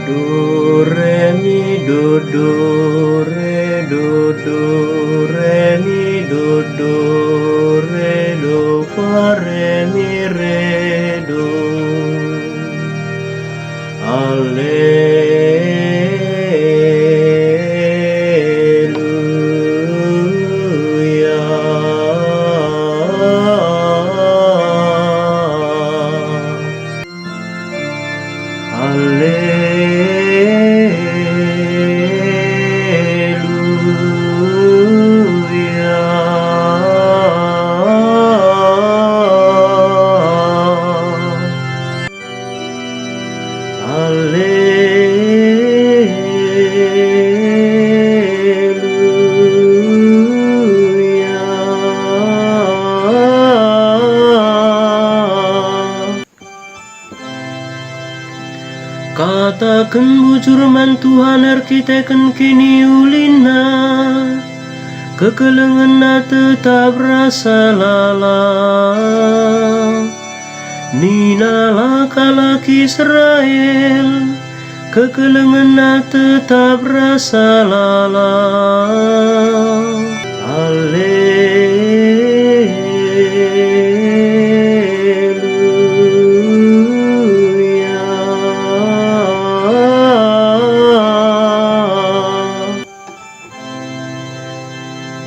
do re mi do re mi do re do fa re mi re do. Katakan bujurman Tuhan arkiteken kini ulina, kekelengan tetap rasa lala. Nina laki Israel, kekelengan tetap rasa lala.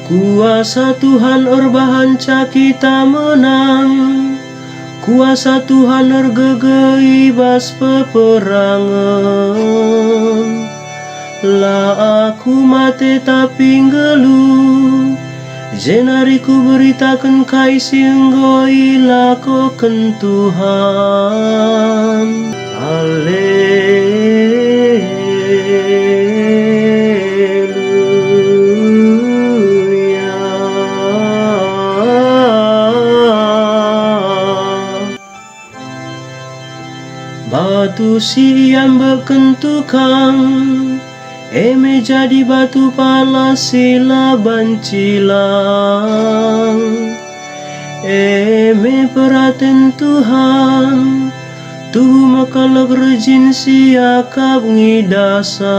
Kuasa Tuhan orbahanca kita menang, kuasa Tuhan orgegei bas peperangan. Lah aku mate tapi ngeluh, jenariku beritakan kaisi enggoi lakokan Tuhan. Batu siam bekentukang, eme jadi batu pala sila bancilang. Eme peraten Tuhan, tuh makalog rejin siakap ngidasa.